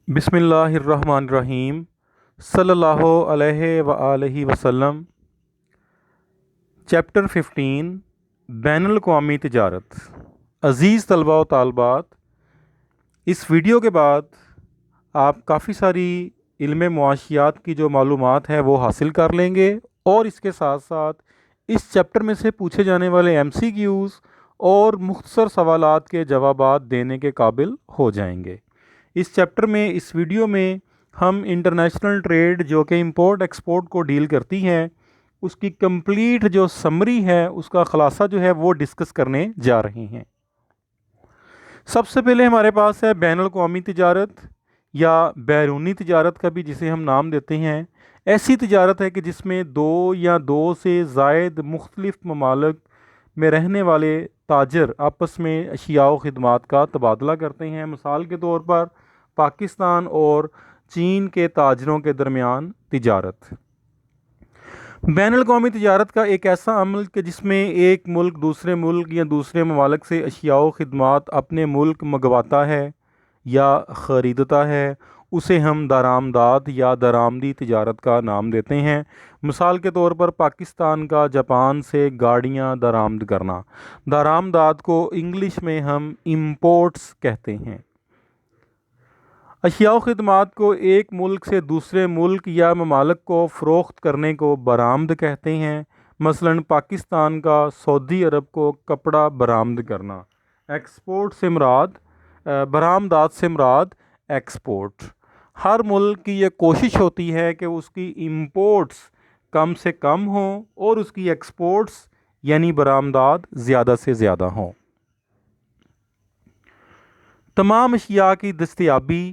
बिस्मिल्लाहिर्रहमानिर्रहीम सल्लल्लाहु अलैहि व आलिहि वसल्लम। चैप्टर 15 बैनुल अक़वामी तिजारत। अज़ीज़ तलबा व तालबात, इस वीडियो के बाद आप काफ़ी सारी इल्म मुआशियात की जो मालूमात है वो हासिल कर लेंगे और इसके साथ साथ इस चैप्टर में से पूछे जाने वाले MCQs और मुख्तसर सवालात के जवाबात देने के काबिल हो जाएंगे। इस चैप्टर में, इस वीडियो में हम इंटरनेशनल ट्रेड जो कि इंपोर्ट एक्सपोर्ट को डील करती हैं उसकी कंप्लीट जो समरी है, उसका ख़ुलासा जो है वो डिस्कस करने जा रहे हैं। सबसे पहले हमारे पास है बैनुल अक़वामी तिजारत या बैरूनी तिजारत का भी जिसे हम नाम देते हैं। ऐसी तिजारत है कि जिसमें दो या दो से ज़ायद मुख्तलिफ ममालिक में रहने वाले ताजर आपस में अशिया व खिदमात का तबादला करते हैं। मिसाल के तौर पर पाकिस्तान और चीन के ताजरों के दरमियान तिजारत। बैनुल अक़वामी तिजारत का एक ऐसा अमल कि जिसमें एक मुल्क दूसरे मुल्क या दूसरे ममालिक से अशिया व खिदमात अपने मुल्क मंगवाता है या ख़रीदता है, उसे हम दरामदाद या दरामदी तिजारत का नाम देते हैं। मिसाल के तौर पर पाकिस्तान का जापान से गाड़ियाँ दरामद करना, दरामदाद को इंग्लिश में हम इंपोर्ट्स कहते हैं। अशिया व खिदमात को एक मुल्क से दूसरे मुल्क या ममालिक को फ़रोख्त करने को बरामद कहते हैं। मसलन पाकिस्तान का सऊदी अरब को कपड़ा बरामद करना। एक्सपोर्ट से मुराद, बरामदात से मुराद एक्सपोर्ट। हर मुल्क की ये कोशिश होती है कि उसकी इंपोर्ट्स कम से कम हों और उसकी एक्सपोर्ट्स यानी बरामदात ज़्यादा से ज़्यादा हों। तमाम अशिया की दस्तयाबी,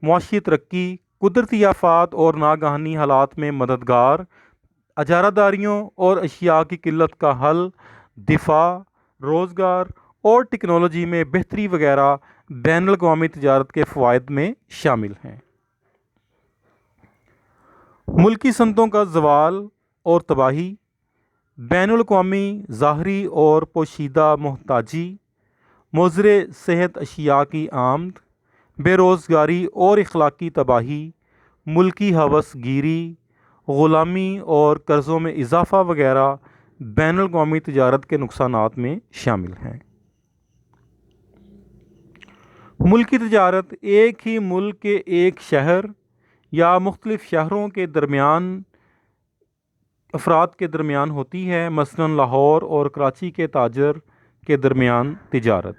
मुआशी तरक्की, कुदरती आफ़ात और नागहानी हालात में मददगार, अजारादारियों और अशिया की किल्लत का हल, दिफा, रोज़गार और टेक्नोलॉजी में बेहतरी वगैरह बैनुल अक़वामी तिजारत के फ़वाइद में शामिल हैं। मुल्की सनतों का ज़वाल और तबाही, बैनुल अक़वामी ज़ाहरी और पोशीदा मोहताजी, मुज़रे सेहत अशिया की आमद, बेरोज़गारी और इखलाकी तबाही, मुल्की हवस गिरी, ग़ुलामी और कर्ज़ों में इजाफ़ा वगैरह बैनुल अक़वामी तिजारत के नुकसानात में शामिल हैं। मुल्की तिजारत एक ही मुल्क के एक शहर या मुख्तलिफ शहरों के दरमियान अफराद के दरमियान होती है। मसलन लाहौर और कराची के ताजर के दरमियान तिजारत।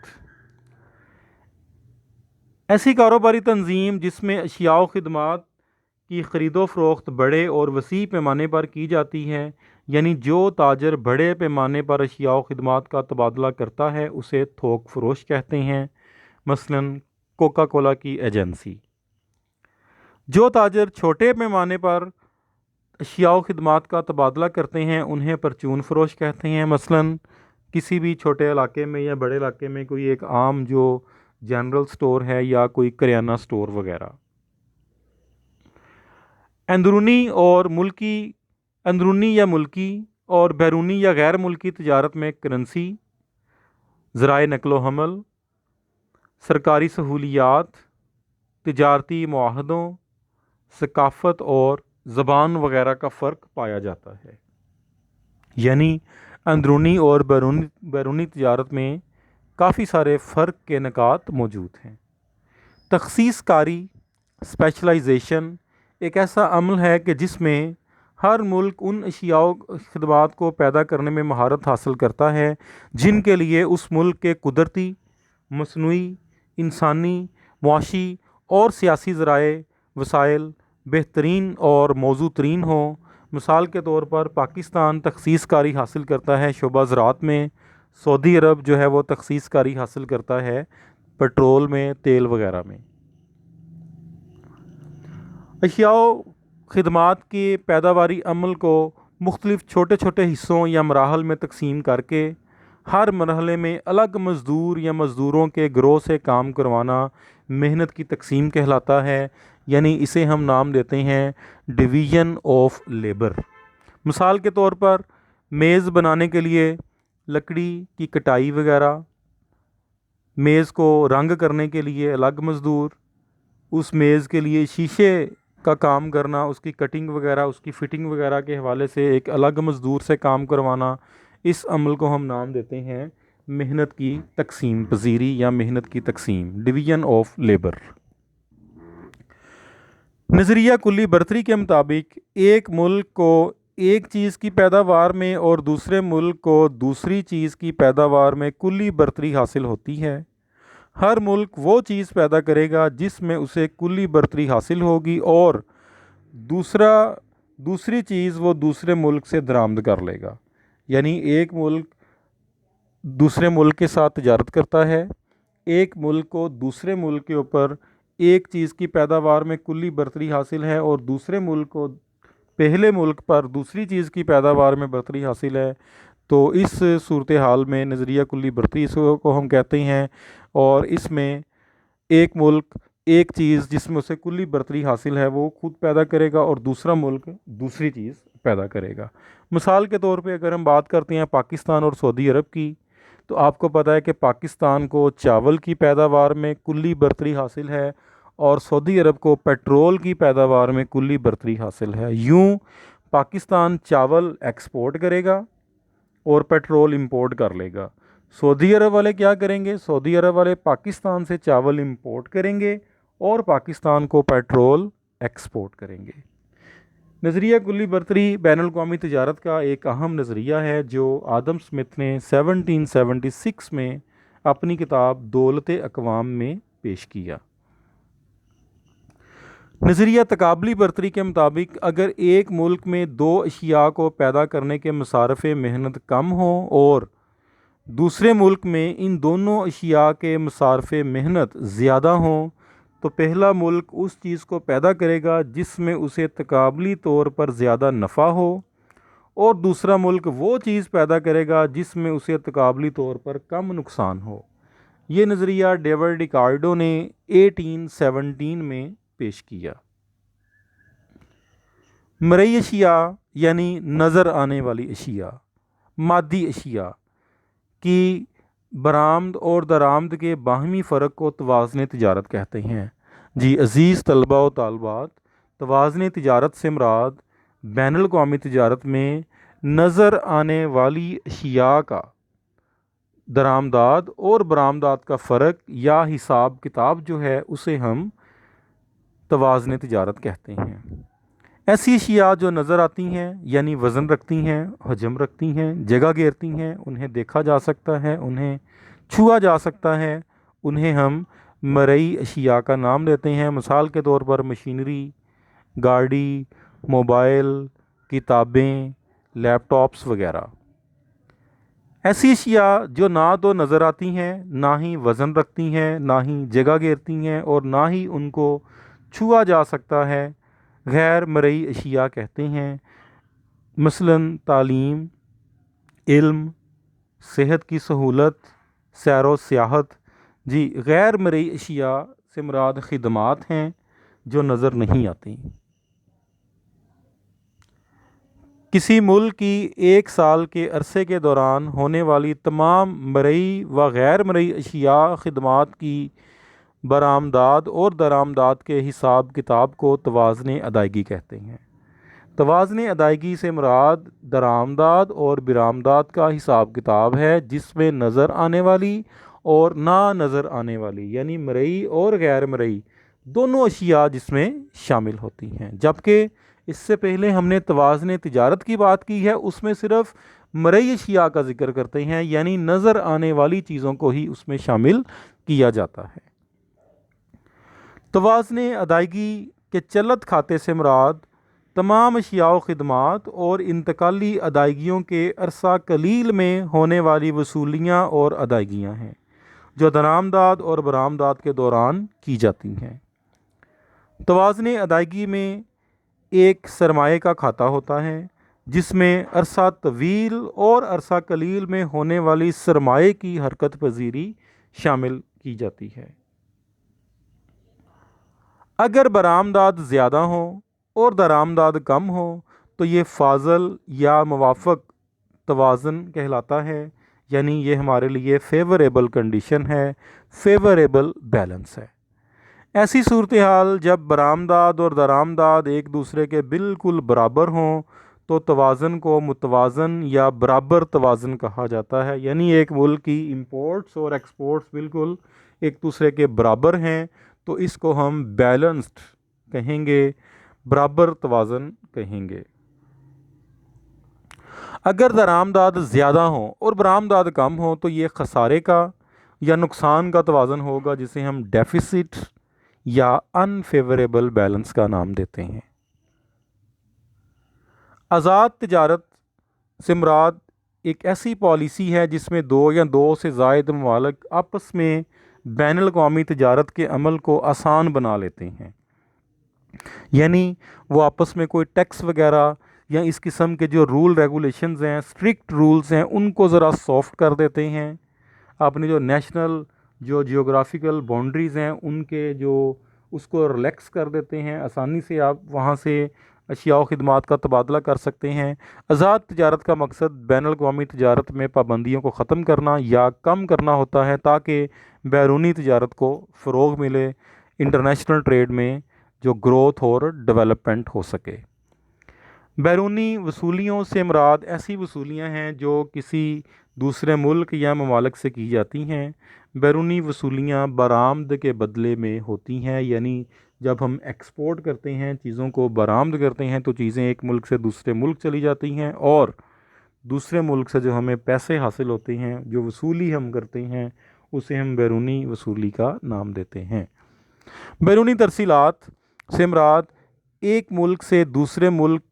ऐसी कारोबारी तंजीम जिसमें अशिया व खिदमात की ख़रीदो फ़रोख्त बड़े और वसी पैमाने पर की जाती है, यानी जो ताजर बड़े पैमाने पर अशिया व खिदमात का तबादला करता है उसे थोक फ़रोश कहते हैं। मसलन कोका कोला की एजेंसी। जो ताजर छोटे पैमाने पर अशिया व खिदमात का तबादला करते हैं उन्हें परचून फ़रोश कहते हैं। मसलन किसी भी छोटे इलाके में या बड़े इलाके में कोई एक आम जो जनरल स्टोर है या कोई करियाना स्टोर वगैरह। अंदरूनी या मुल्की और बैरूनी या गैर मुल्की तिजारत में करेंसी, ज़राए नकलो हमल, सरकारी सहूलियात, तिजारती मुआहदों, सकाफ़त और ज़बान वगैरह का फ़र्क पाया जाता है। यानी अंदरूनी और बैरूनी तिजारत में काफ़ी सारे फ़र्क के निकात मौजूद हैं। तख़सीस कारी, स्पेशलाइजेशन एक ऐसा अमल है कि जिसमें हर मुल्क उन अशिया व खिदमात को पैदा करने में महारत हासिल करता है जिनके लिए उस मुल्क के कुदरती, मसनूई, इंसानी, मुआशी और सियासी ज़राए वसाइल बेहतरीन और मौजू तरीन हों। मिसाल के तौर पर पाकिस्तान तख़सीस कारी हासिल करता है शोबा ज़राअत में। सऊदी अरब जो है वो तख़सीस कारी हासिल करता है पेट्रोल में, तेल वगैरह में। अशिया व खिदमात के पैदावारी अमल को मुख्तलिफ़ छोटे छोटे हिस्सों या मराहल में तकसीम करके हर मरहले में अलग मज़दूर या मज़दूरों के गिरोह से काम करवाना मेहनत की तकसीम कहलाता है। यानी इसे हम नाम देते हैं डिवीज़न ऑफ लेबर। मिसाल के तौर पर मेज़ बनाने के लिए लकड़ी की कटाई वगैरह, मेज़ को रंग करने के लिए अलग मज़दूर, उस मेज़ के लिए शीशे का काम करना, उसकी कटिंग वगैरह, उसकी फ़िटिंग वगैरह के हवाले से एक अलग मज़दूर से काम करवाना, इस अमल को हम नाम देते हैं मेहनत की तकसीम पजीरी या मेहनत की तकसीम, डिवीज़न ऑफ लेबर। नज़रिया कुल्ली बरतरी के मुताबिक एक मुल्क को एक चीज़ की पैदावार में और दूसरे मुल्क को दूसरी चीज़ की पैदावार में कुल्ली बरतरी हासिल होती है। हर मुल्क वो चीज़ पैदा करेगा जिसमें उसे कुल्ली बरतरी हासिल होगी और दूसरी चीज़ वो दूसरे मुल्क से दरामद कर लेगा। यानी एक मुल्क दूसरे मुल्क के साथ तजारत करता है, एक मुल्क को दूसरे मुल्क के ऊपर एक चीज़ की पैदावार में कुल्ली बरतरी हासिल है और दूसरे मुल्क को पहले मुल्क पर दूसरी चीज़ की पैदावार में बरतरी हासिल है। तो इस सूरत हाल में नज़रिया कुल्ली बरतरी इसको हम कहते हैं। और इसमें एक मुल्क एक चीज़ जिसमें उसे कुल्ली बरतरी हासिल है वो खुद पैदा करेगा और दूसरा मुल्क दूसरी चीज़ पैदा करेगा। मिसाल के तौर पे अगर हम बात करते हैं पाकिस्तान और सऊदी अरब की, तो आपको पता है कि पाकिस्तान को चावल की पैदावार में कुल्ली बरतरी हासिल है और सऊदी अरब को पेट्रोल की पैदावार में कुल्ली बरतरी हासिल है। यूँ पाकिस्तान चावल एक्सपोर्ट करेगा और पेट्रोल इंपोर्ट कर लेगा। सऊदी अरब वाले क्या करेंगे? सऊदी अरब वाले पाकिस्तान से चावल इंपोर्ट करेंगे और पाकिस्तान को पेट्रोल एक्सपोर्ट करेंगे। नज़रिया कुल्ली बरतरी बैनुल-अक़वामी तिजारत का एक अहम नज़रिया है जो आदम स्मिथ ने 1776 में अपनी किताब दौलत अक़वाम में पेश किया। नज़रिया तकाबली बरतरी के मुताबिक अगर एक मुल्क में दो अशिया को पैदा करने के मसारफ़ मेहनत कम हो और दूसरे मुल्क में इन दोनों अशिया के मसारफ़ मेहनत ज़्यादा हों, तो पहला मुल्क उस चीज़ को पैदा करेगा जिसमें उसे तकाबली तौर पर ज़्यादा नफ़ा हो और दूसरा मुल्क वो चीज़ पैदा करेगा जिसमें उसे तकाबली तौर पर कम नुकसान हो। ये नज़रिया डेविड रिकार्डो ने 1817 में पेश किया। मरई अशिया यानी नज़र आने वाली अशिया, मादी अशिया की बरामद और दरामद के बाहमी फ़र्क को तवाज़ुन तिजारत कहते हैं। जी अज़ीज़ तलबा व तालबात, तवाज़ुन तिजारत से मुराद बैनुल-अक़वामी तिजारत में नज़र आने वाली अशिया का दरामदात और बरामदात का फ़र्क या हिसाब किताब जो है उसे हम तवाज़ुन तिजारत कहते हैं। ऐसी अशिया जो नज़र आती हैं यानी वज़न रखती हैं, हजम रखती हैं, जगह घेरती हैं, उन्हें देखा जा सकता है, उन्हें छुआ जा सकता है, उन्हें हम मरई अशिया का नाम देते हैं। मिसाल के तौर पर मशीनरी, गाड़ी, मोबाइल, किताबें, लैपटॉप्स वगैरह। ऐसी अशिया जो ना तो नज़र आती हैं, ना ही वज़न रखती हैं, ना ही जगह घेरती हैं और ना ही उनको छुआ जा सकता है, गैर मरई अशिया कहते हैं। मसलन तालीम, इल्म, सेहत की सहूलत, सैरो सियाहत। जी गैर मरई अशिया से मुराद खिदमात हैं जो नज़र नहीं आती। किसी मुल्क की एक साल के अरसे के दौरान होने वाली तमाम मरई व गैर मरई अशिया खिदमात की बरामदात और दरामदात के हिसाब किताब को तवाज़ुन अदायगी कहते हैं। तवाज़ुन अदायगी से मुराद दरामदात और बरामदात का हिसाब किताब है जिसमें नज़र आने वाली और ना नज़र आने वाली यानी मरई और गैर मरई दोनों अशिया जिसमें शामिल होती हैं। जबकि इससे पहले हमने तवाज़ुन तिजारत की बात की है, उसमें सिर्फ़ मरई अशिया का ज़िक्र करते हैं यानी नज़र आने वाली चीज़ों को ही उसमें शामिल किया जाता है। तवाज़ुन अदायगी के चलत खाते से मुराद तमाम अशिया व खिदमात और इंतकाली अदायगियों के अरसा कलील में होने वाली वसूलियाँ और अदायगियाँ हैं जो दरामदात और बरामदात के दौरान की जाती हैं। तवाज़ुन अदायगी में एक सरमाए का खाता होता है जिसमें अरसा तवील और अरसा कलील में होने वाली सरमाए की हरकत पजीरी शामिल की जाती है। अगर बरामदात ज़्यादा हो और दरामदात कम हो तो ये फाजल या मुवाफ़क़ तवाज़ुन कहलाता है, यानी ये हमारे लिए फेवरेबल कंडीशन है, फेवरेबल बैलेंस है। ऐसी सूरत हाल जब बरामदाद और दरामदाद एक दूसरे के बिल्कुल बराबर हों तो तवाज़न को मुतवाज़न या बराबर तवाज़न कहा जाता है। यानी एक मुल्क की इंपोर्ट्स और एक्सपोर्ट्स बिल्कुल एक दूसरे के बराबर हैं तो इसको हम बैलेंस्ड कहेंगे, बराबर तवाज़न कहेंगे। अगर दरामदाद ज़्यादा हो और बरामदाद कम हो तो ये खसारे का या नुकसान का तवाज़न होगा, जिसे हम डेफिसिट या अनफेवरेबल बैलेंस का नाम देते हैं। आज़ाद तिजारत से मुराद एक ऐसी पॉलिसी है जिसमें दो या दो से ज़ायद ममालिक आपस में बैनुल अक़वामी तिजारत के अमल को आसान बना लेते हैं। यानी वो आपस में कोई टैक्स वगैरह या इस किस्म के जो रूल रेगुलेशंस हैं, स्ट्रिक्ट रूल्स हैं, उनको ज़रा सॉफ्ट कर देते हैं। अपने जो नेशनल जो जियोग्राफिकल बाउंड्रीज़ हैं उनके जो उसको रिलैक्स कर देते हैं। आसानी से आप वहाँ से अशिया व खिदमात का तबादला कर सकते हैं। आज़ाद तिजारत का मकसद बैनुल अक़वामी तिजारत में पाबंदियों को ख़त्म करना या कम करना होता है ताकि बैरूनी तिजारत को फ़रोग़ मिले, इंटरनेशनल ट्रेड में जो ग्रोथ और डेवलपमेंट हो सके। बैरूनी वसूलियों से मुराद ऐसी वसूलियाँ हैं जो किसी दूसरे मुल्क या ममालिक से की जाती हैं। बैरूनी वसूलियाँ बरामद के बदले में होती हैं, यानी जब हम एक्सपोर्ट करते हैं, चीज़ों को बरामद करते हैं तो चीज़ें एक मुल्क से दूसरे मुल्क चली जाती हैं और दूसरे मुल्क से जो हमें पैसे हासिल होते हैं, जो वसूली हम करते हैं, उसे हम बैरूनी वसूली का नाम देते हैं। बैरूनी तरसीलात से मुराद एक मुल्क से दूसरे मुल्क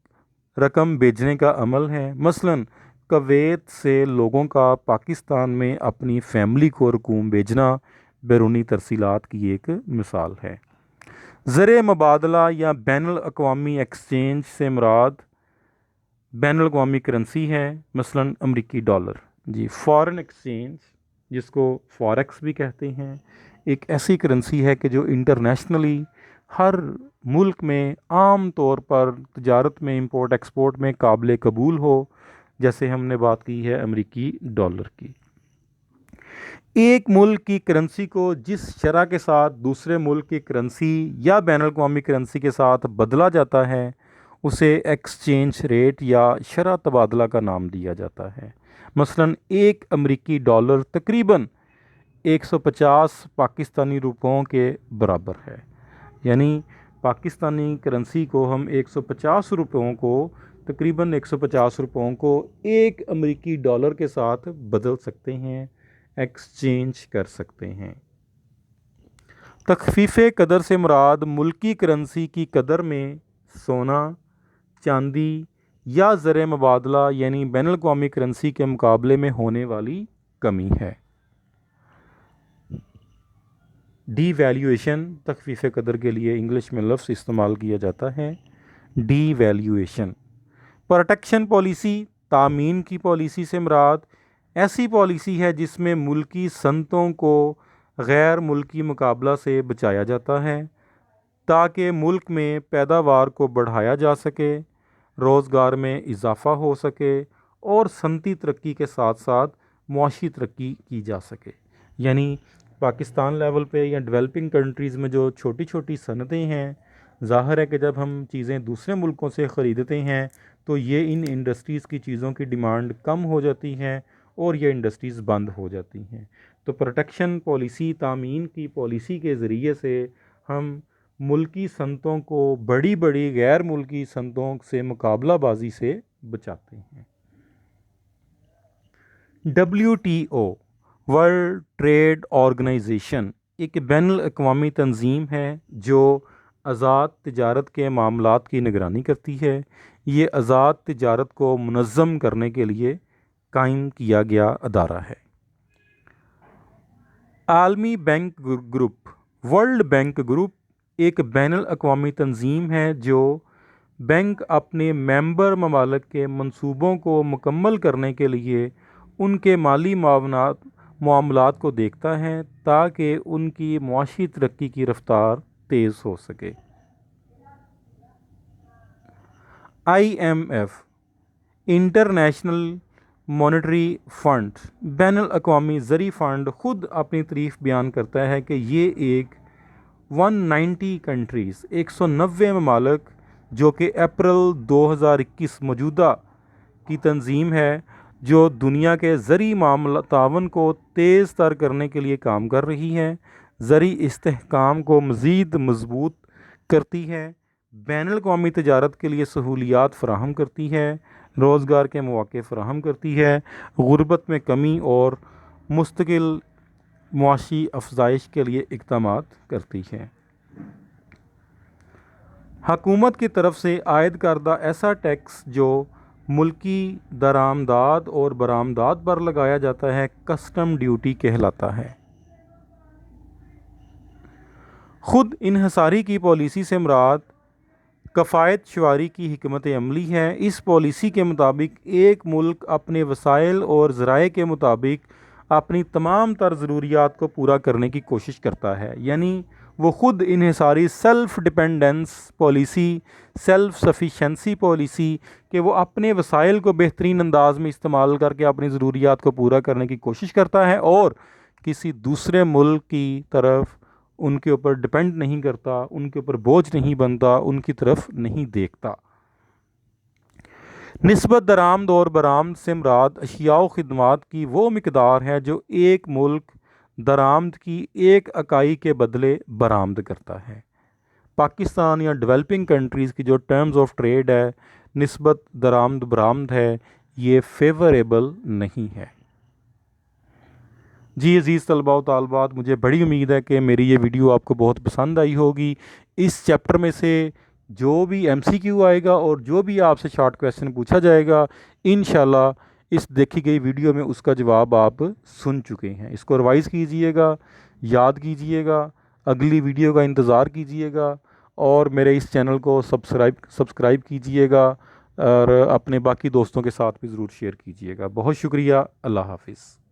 रकम भेजने का अमल है। मसलन कवैत से लोगों का पाकिस्तान में अपनी फैमिली को रकूम भेजना बैरूनी तरसीलात की एक मिसाल है। ज़र मुबादला या बैनुल अक़वामी एक्सचेंज से मुराद बैनुल अक़वामी करेंसी है, मसलन अमरीकी डॉलर। जी, फॉरेन एक्सचेंज जिसको फॉरेक्स भी कहते हैं, एक ऐसी करेंसी है कि जो इंटरनेशनली हर मुल्क में आम तौर पर तिजारत में, इंपोर्ट एक्सपोर्ट में काबिल कबूल हो, जैसे हमने बात की है अमरीकी डॉलर की। एक मुल्क की करेंसी को जिस शरह के साथ दूसरे मुल्क की करेंसी या बैनुल अक़वामी करेंसी के साथ बदला जाता है उसे एक्सचेंज रेट या शरह तबादला का नाम दिया जाता है। मसलन एक अमरीकी डॉलर तकरीबन 150 पाकिस्तानी रुपयों के बराबर है। यानी पाकिस्तानी करेंसी को हम 150 रुपयों को, तकरीबन 150 रुपयों को एक अमरीकी डॉलर के साथ बदल सकते हैं, एक्सचेंज कर सकते हैं। तख़फ़ीफ़े कदर से मुराद मुल्की करेंसी की कदर में सोना, चांदी या ज़र मुबादला यानी बैनुल अक़वामी करेंसी के मुकाबले में होने वाली कमी है। डीवैल्यूएशन तख़फ़ीफ़े कदर के लिए इंग्लिश में लफ्ज़ इस्तेमाल किया जाता है, डीवैल्यूएशन। प्रोटेक्शन पॉलिसी, तामीन की पॉलिसी से मुराद ऐसी पॉलिसी है जिसमें मुल्की सनतों को गैर मुल्की मुकाबला से बचाया जाता है ताकि मुल्क में पैदावार को बढ़ाया जा सके, रोज़गार में इजाफ़ा हो सके और सनती तरक्की के साथ साथ मुआशी तरक्की की जा सके। यानी पाकिस्तान लेवल पे या डेवलपिंग कंट्रीज़ में जो छोटी छोटी सनतें हैं, ज़ाहिर है कि जब हम चीज़ें दूसरे मुल्कों से ख़रीदते हैं तो ये इन इंडस्ट्रीज़ की चीज़ों की डिमांड कम हो जाती है और ये इंडस्ट्रीज़ बंद हो जाती हैं। तो प्रोटेक्शन पॉलिसी, तामीन की पॉलिसी के ज़रिए से हम मुल्की सनतों को बड़ी बड़ी गैर मुल्की सनतों से मुकाबलाबाजी से बचाते हैं। WTO वर्ल्ड ट्रेड ऑर्गेनाइजेशन एक बैनुल अक़वामी तंजीम है जो आज़ाद तिजारत के मामलात की निगरानी करती है। ये आज़ाद तिजारत को मुनज़्ज़म करने के लिए कायम किया गया अदारा है। आलमी bank group, world bank group एक बैनुल अक़वामी तंजीम है जो बैंक अपने मेंबर ममालिक के मंसूबों को मुकम्मल करने के लिए उनके माली मामलात को देखता है ताकि उनकी मुआशी तरक्की की रफ्तार तेज़ हो सके। IMF इंटरनेशनल मॉनेटरी फ़ंड बैनुल अक़वामी ज़री फ़ंड ख़ुद अपनी तारीफ़ बयान करता है कि ये एक 190 कंट्रीज़ 190 ममालिक, जो कि अप्रैल 2021 मौजूदा की तंजीम है, जो दुनिया के ज़री मामला तावन को तेज़ तर करने के लिए काम कर रही है, ज़री इस्तेहकाम को मज़ीद मजबूत करती है, बैनुल अक़वामी तजारत के लिए सहूलियात फ़राहम करती है, रोज़गार के मौक़े फ़राहम करती है, गुर्बत में कमी और मुस्तकिल मुआशी अफजाइश के लिए इक़दामात करती है। हुकूमत की तरफ से आयद करदा ऐसा टैक्स जो मुल्की दरामदाद और बरामदात पर लगाया जाता है, कस्टम ड्यूटी कहलाता है। ख़ुद इन्हसारी की पॉलिसी से मुराद कफ़ायत शुआरी की हिकमत अमली है। इस पॉलिसी के मुताबिक एक मुल्क अपने वसाइल और ज़राए के मुताबिक अपनी तमाम तर ज़रूरियात को पूरा करने की कोशिश करता है, यानी वो ख़ुद इन्हसारी self dependence policy, self sufficiency policy, कि वो अपने वसाइल को बेहतरीन अंदाज में इस्तेमाल करके अपनी ज़रूरियात को पूरा करने की कोशिश करता है और किसी दूसरे मुल्क की तरफ उनके ऊपर डिपेंड नहीं करता, उनके ऊपर बोझ नहीं बनता, उनकी तरफ नहीं देखता। निस्बत दरामद और बरामद से मुराद अशिया व खिदमात की वो मिकदार है जो एक मुल्क दरामद की एक इकाई के बदले बरामद करता है। पाकिस्तान या डेवलपिंग कंट्रीज़ की जो टर्म्स ऑफ ट्रेड है, निस्बत दरामद बरामद है, ये फेवरेबल नहीं है। जी अज़ीज़ तलबा व तालबात, मुझे बड़ी उम्मीद है कि मेरी ये वीडियो आपको बहुत पसंद आई होगी। इस चैप्टर में से जो भी MCQ आएगा और जो भी आपसे शॉर्ट क्वेश्चन पूछा जाएगा, इंशाल्लाह इस देखी गई वीडियो में उसका जवाब आप सुन चुके हैं। इसको रिवाइज़ कीजिएगा, याद कीजिएगा, अगली वीडियो का इंतज़ार कीजिएगा और मेरे इस चैनल को सब्सक्राइब कीजिएगा और अपने बाकी दोस्तों के साथ भी ज़रूर शेयर कीजिएगा। बहुत शुक्रिया। अल्लाह हाफ़िज़।